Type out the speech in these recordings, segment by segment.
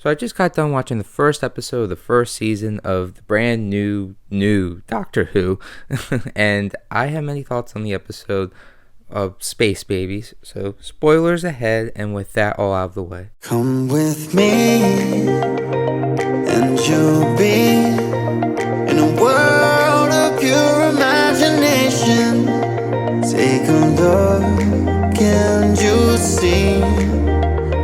So I just got done watching the first episode of the first season of the brand new Doctor Who, and I have many thoughts on the episode of Space Babies. So spoilers ahead, and with that all out of the way. Come with me, and you'll be in a world of pure imagination. Take a look, and you'll see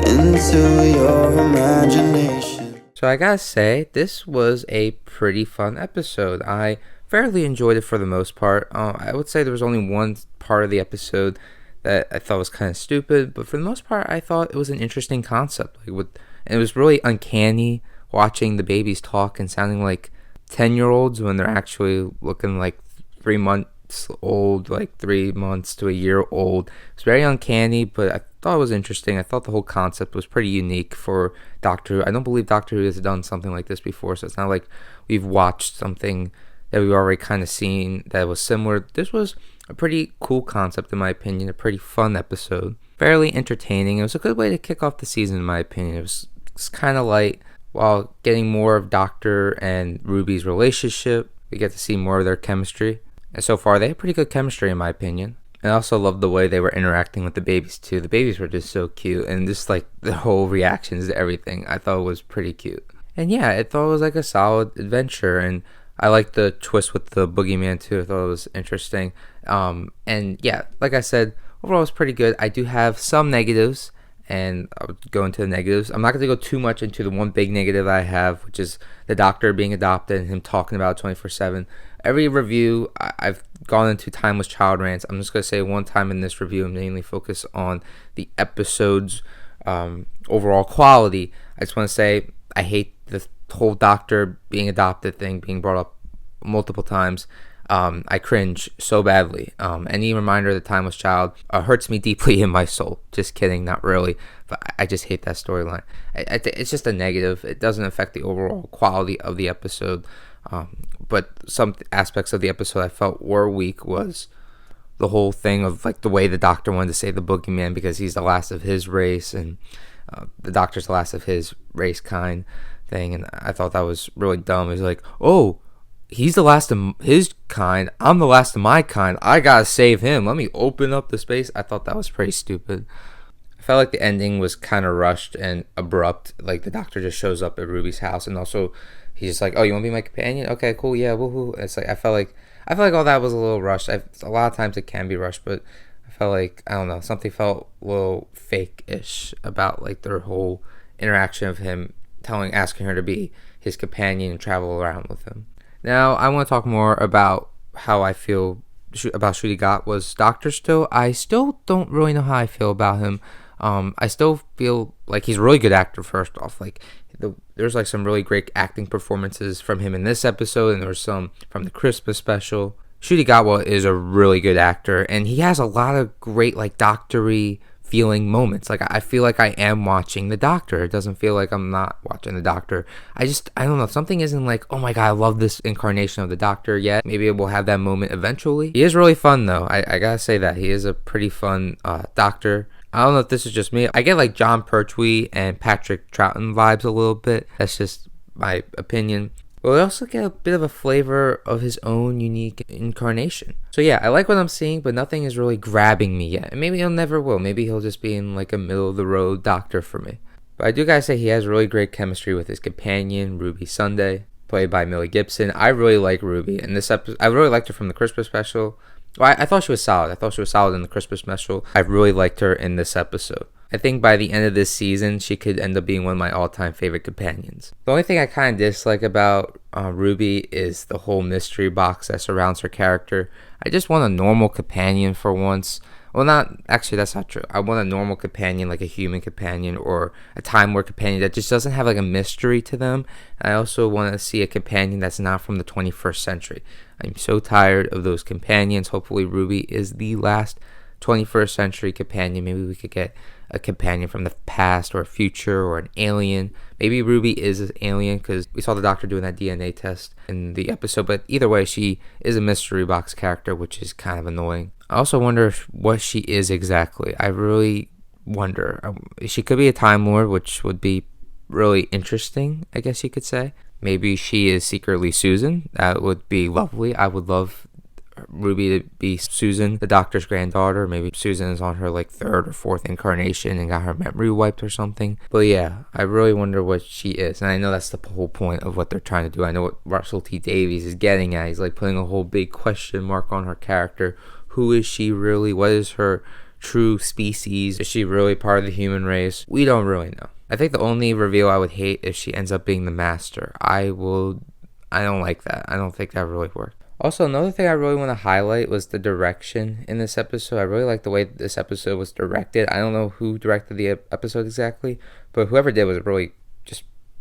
into your imagination. So I gotta say, this was a pretty fun episode. I fairly enjoyed it for the most part. I would say there was only one part of the episode that I thought was kind of stupid, but for the most part, I thought it was an interesting concept. And it was really uncanny watching the babies talk and sounding like 10-year-olds when they're actually looking like 3 months old, like 3 months to a year old. It's very uncanny, but I thought it was interesting. I thought the whole concept was pretty unique for Doctor Who. I don't believe Doctor Who has done something like this before, so it's not like we've watched something that we've already kind of seen that was similar. This was a pretty cool concept, in my opinion, a pretty fun episode. Fairly entertaining. It was a good way to kick off the season, in my opinion. It was kind of light, while getting more of Doctor and Ruby's relationship. We get to see more of their chemistry. And so far, they have pretty good chemistry, in my opinion. And I also love the way they were interacting with the babies, too. The babies were just so cute. And just, like, the whole reactions to everything, I thought was pretty cute. And yeah, I thought it was, like, a solid adventure. And I liked the twist with the boogeyman, too. I thought it was interesting. And yeah, like I said, overall, it was pretty good. I do have some negatives, and I'll go into the negatives. I'm not going to go too much into the one big negative I have, which is the Doctor being adopted and him talking about it 24/7. Every review I've gone into timeless child rants. I'm just going to say one time in this review, I'm mainly focused on the episode's overall quality. I just want to say I hate the whole Doctor being adopted thing being brought up multiple times. I cringe so badly. Any reminder of the timeless child hurts me deeply in my soul. Just kidding, not really. But I just hate that storyline. It's just a negative. It doesn't affect the overall quality of the episode. But some aspects of the episode I felt were weak was the whole thing of like the way the Doctor wanted to save the boogeyman because he's the last of his race and the Doctor's the last of his race kind thing. And I thought that was really dumb. It was like, oh, he's the last of his kind. I'm the last of my kind. I gotta save him. Let me open up the space. I thought that was pretty stupid. I felt like the ending was kind of rushed and abrupt. Like the Doctor just shows up at Ruby's house, and also he's just like, "Oh, you want to be my companion? Okay, cool, yeah, woohoo." It's like I felt like all that was a little rushed. A lot of times it can be rushed, but I felt like I don't know, something felt a little fake-ish about like their whole interaction of him asking her to be his companion and travel around with him. Now, I want to talk more about how I feel about Ncuti Gat was Doctor still. I still don't really know how I feel about him. I still feel like he's a really good actor, first off. Like, there's like some really great acting performances from him in this episode, and there was some from the Christmas special. Ncuti Gat is a really good actor, and he has a lot of great, like, doctor-y feeling moments. Like I feel like I am watching the Doctor. It doesn't feel like I'm not watching the Doctor. I don't know, something isn't like, oh my god, I love this incarnation of the Doctor yet. Maybe we'll have that moment eventually. He is really fun though. I gotta say that he is a pretty fun Doctor. I don't know if this is just me. I get like John Pertwee and Patrick Troughton vibes a little bit. That's just my opinion. But we also get a bit of a flavor of his own unique incarnation. So yeah, I like what I'm seeing, but nothing is really grabbing me yet. And maybe he'll never will. Maybe he'll just be in like a middle-of-the-road Doctor for me. But I do gotta say he has really great chemistry with his companion, Ruby Sunday, played by Millie Gibson. I really like Ruby. And this episode, I really liked her from the Christmas special. Well, I thought she was solid. I thought she was solid in the Christmas special. I really liked her in this episode. I think by the end of this season, she could end up being one of my all-time favorite companions. The only thing I kind of dislike about Ruby is the whole mystery box that surrounds her character. I just want a normal companion for once. Well, that's not true. I want a normal companion, like a human companion or a Time Lord companion that just doesn't have like a mystery to them. I also want to see a companion that's not from the 21st century. I'm so tired of those companions. Hopefully Ruby is the last 21st century companion. Maybe we could get a companion from the past or future or an alien. Maybe Ruby is an alien because we saw the Doctor doing that DNA test in the episode, but either way, she is a mystery box character, which is kind of annoying. I also wonder what she is exactly. I really wonder. She could be a Time Lord, which would be really interesting, I guess you could say. Maybe she is secretly Susan. That would be lovely. I would love Ruby to be Susan, the doctor's granddaughter. Maybe Susan is on her like third or fourth incarnation and got her memory wiped or something. But yeah, I really wonder what she is. And I know that's the whole point of what they're trying to do. I know what Russell T Davies is getting at. He's like putting a whole big question mark on her character. Who is she really? What is her true species? Is she really part of the human race? We don't really know. I think the only reveal I would hate is she ends up being the master. I don't like that. I don't think that really worked. Also, another thing I really want to highlight was the direction in this episode. I really like the way this episode was directed. I don't know who directed the episode exactly, but whoever did was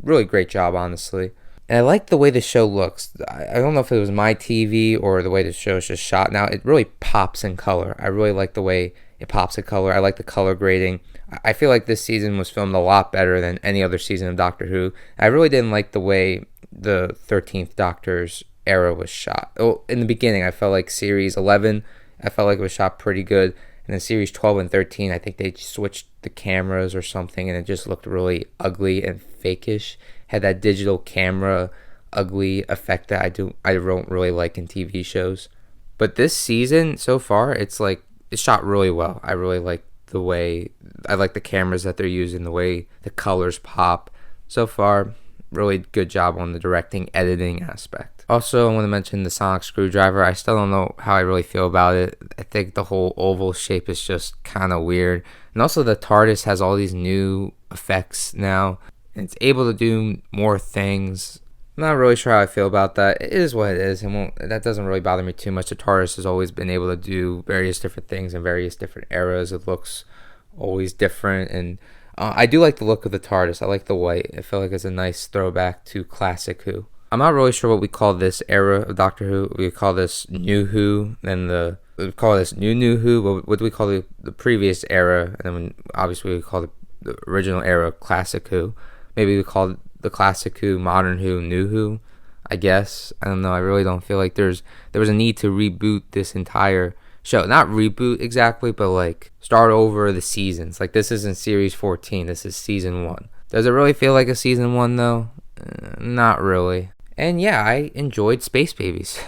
really great job, honestly. And I like the way the show looks. I don't know if it was my TV or the way the show is just shot now. It really pops in color. I really like the way it pops in color. I like the color grading. I feel like this season was filmed a lot better than any other season of Doctor Who. I really didn't like the way the 13th Doctor's era was shot. Oh, in the beginning, I felt like series 11, I felt like it was shot pretty good. And then series 12 and 13, I think they switched the cameras or something, and it just looked really ugly and fakeish. Had that digital camera ugly effect that I don't really like in TV shows. But this season so far, it's shot really well. I really like the way, I like the cameras that they're using, the way the colors pop. So far, really good job on the directing, editing aspect. Also, I want to mention the sonic screwdriver. I still don't know how I really feel about it. I think the whole oval shape is just kind of weird. And also the TARDIS has all these new effects now. And it's able to do more things. I'm not really sure how I feel about that. It is what it is. That doesn't really bother me too much. The TARDIS has always been able to do various different things in various different eras. It looks always different. And I do like the look of the TARDIS. I like the white. I feel like it's a nice throwback to classic Who. I'm not really sure what we call this era of Doctor Who. We call this New Who, then we call this New Who. What do we call the previous era? And then obviously we call the original era Classic Who. Maybe we call the Classic Who, Modern Who, New Who. I guess. I don't know. I really don't feel like there was a need to reboot this entire show. Not reboot exactly, but like start over the seasons. Like this isn't series 14. This is season 1. Does it really feel like a season 1 though? Not really. And yeah, I enjoyed Space Babies.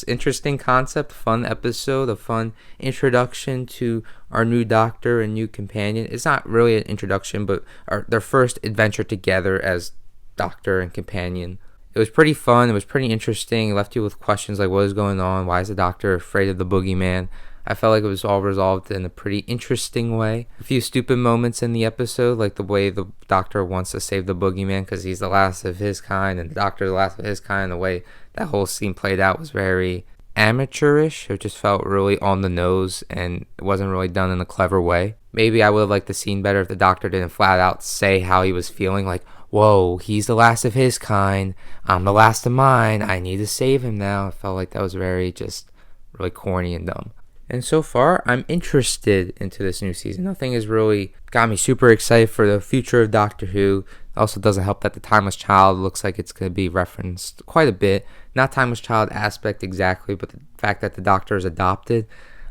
Interesting concept, fun episode, a fun introduction to our new doctor and new companion. It's not really an introduction, but their first adventure together as doctor and companion. It was pretty fun. It was pretty interesting. It left you with questions like, what is going on? Why is the doctor afraid of the boogeyman? I felt like it was all resolved in a pretty interesting way. A few stupid moments in the episode, like the way the doctor wants to save the boogeyman because he's the last of his kind and the doctor's the last of his kind. The way that whole scene played out was very amateurish. It just felt really on the nose and it wasn't really done in a clever way. Maybe I would have liked the scene better if the doctor didn't flat out say how he was feeling, like, whoa, he's the last of his kind, I'm the last of mine, I need to save him now. I felt like that was very just really corny and dumb. And so far, I'm interested into this new season. Nothing has really got me super excited for the future of Doctor Who. It also doesn't help that the Timeless Child looks like it's going to be referenced quite a bit. Not Timeless Child aspect exactly, but the fact that the Doctor is adopted.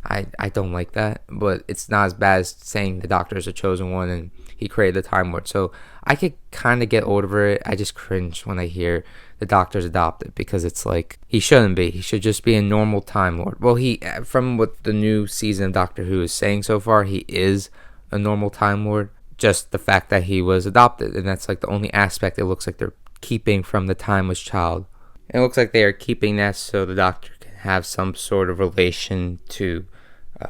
I don't like that, but it's not as bad as saying the Doctor is a chosen one and he created the Time Lord. So I could kind of get over it. I just cringe when I hear the Doctor's adopted because it's like he shouldn't be. He should just be a normal Time Lord. Well, from what the new season of Doctor Who is saying so far, he is a normal Time Lord. Just the fact that he was adopted, and that's like the only aspect it looks like they're keeping from the Timeless Child. And it looks like they are keeping that so the Doctor can have some sort of relation to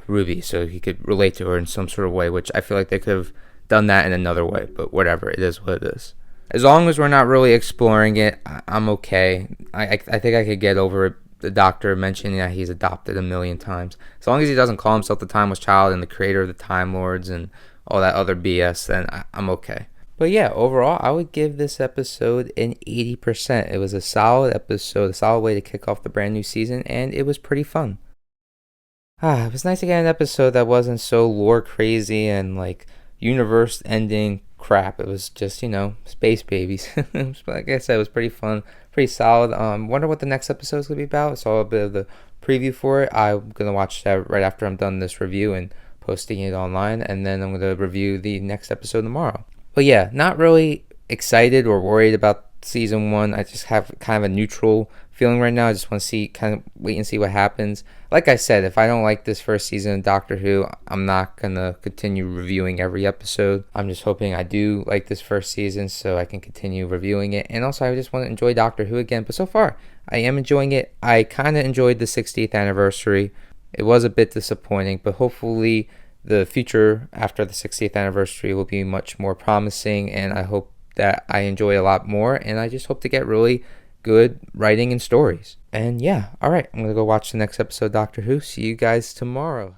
Ruby, so he could relate to her in some sort of way, which I feel like they could have done that in another way, but whatever, it is what it is. As long as we're not really exploring it, I'm okay. I think I could get over it, the Doctor mentioning that he's adopted a million times. As long as he doesn't call himself the Timeless Child and the creator of the Time Lords and all that other BS, then I'm okay. But yeah, overall, I would give this episode an 80%. It was a solid episode, a solid way to kick off the brand new season, and it was pretty fun. It was nice to get an episode that wasn't so lore crazy and like universe ending crap. It was just, Space Babies. Like I said, it was pretty fun, pretty solid. Wonder what the next episode is going to be about. I saw a bit of the preview for it. I'm going to watch that right after I'm done this review and posting it online, and then I'm going to review the next episode tomorrow. But yeah, not really excited or worried about season one. I just have kind of a neutral feeling right now. I just want to see, kind of wait and see what happens. Like I said, if I don't like this first season of Doctor Who, I'm not gonna continue reviewing every episode. I'm just hoping I do like this first season so I can continue reviewing it. And also, I just want to enjoy Doctor Who again. But so far, I am enjoying it. I kind of enjoyed the 60th anniversary. It was a bit disappointing, but hopefully the future after the 60th anniversary will be much more promising, and I hope that I enjoy a lot more, and I just hope to get really good writing and stories. And yeah, alright, I'm gonna go watch the next episode of Doctor Who. See you guys tomorrow.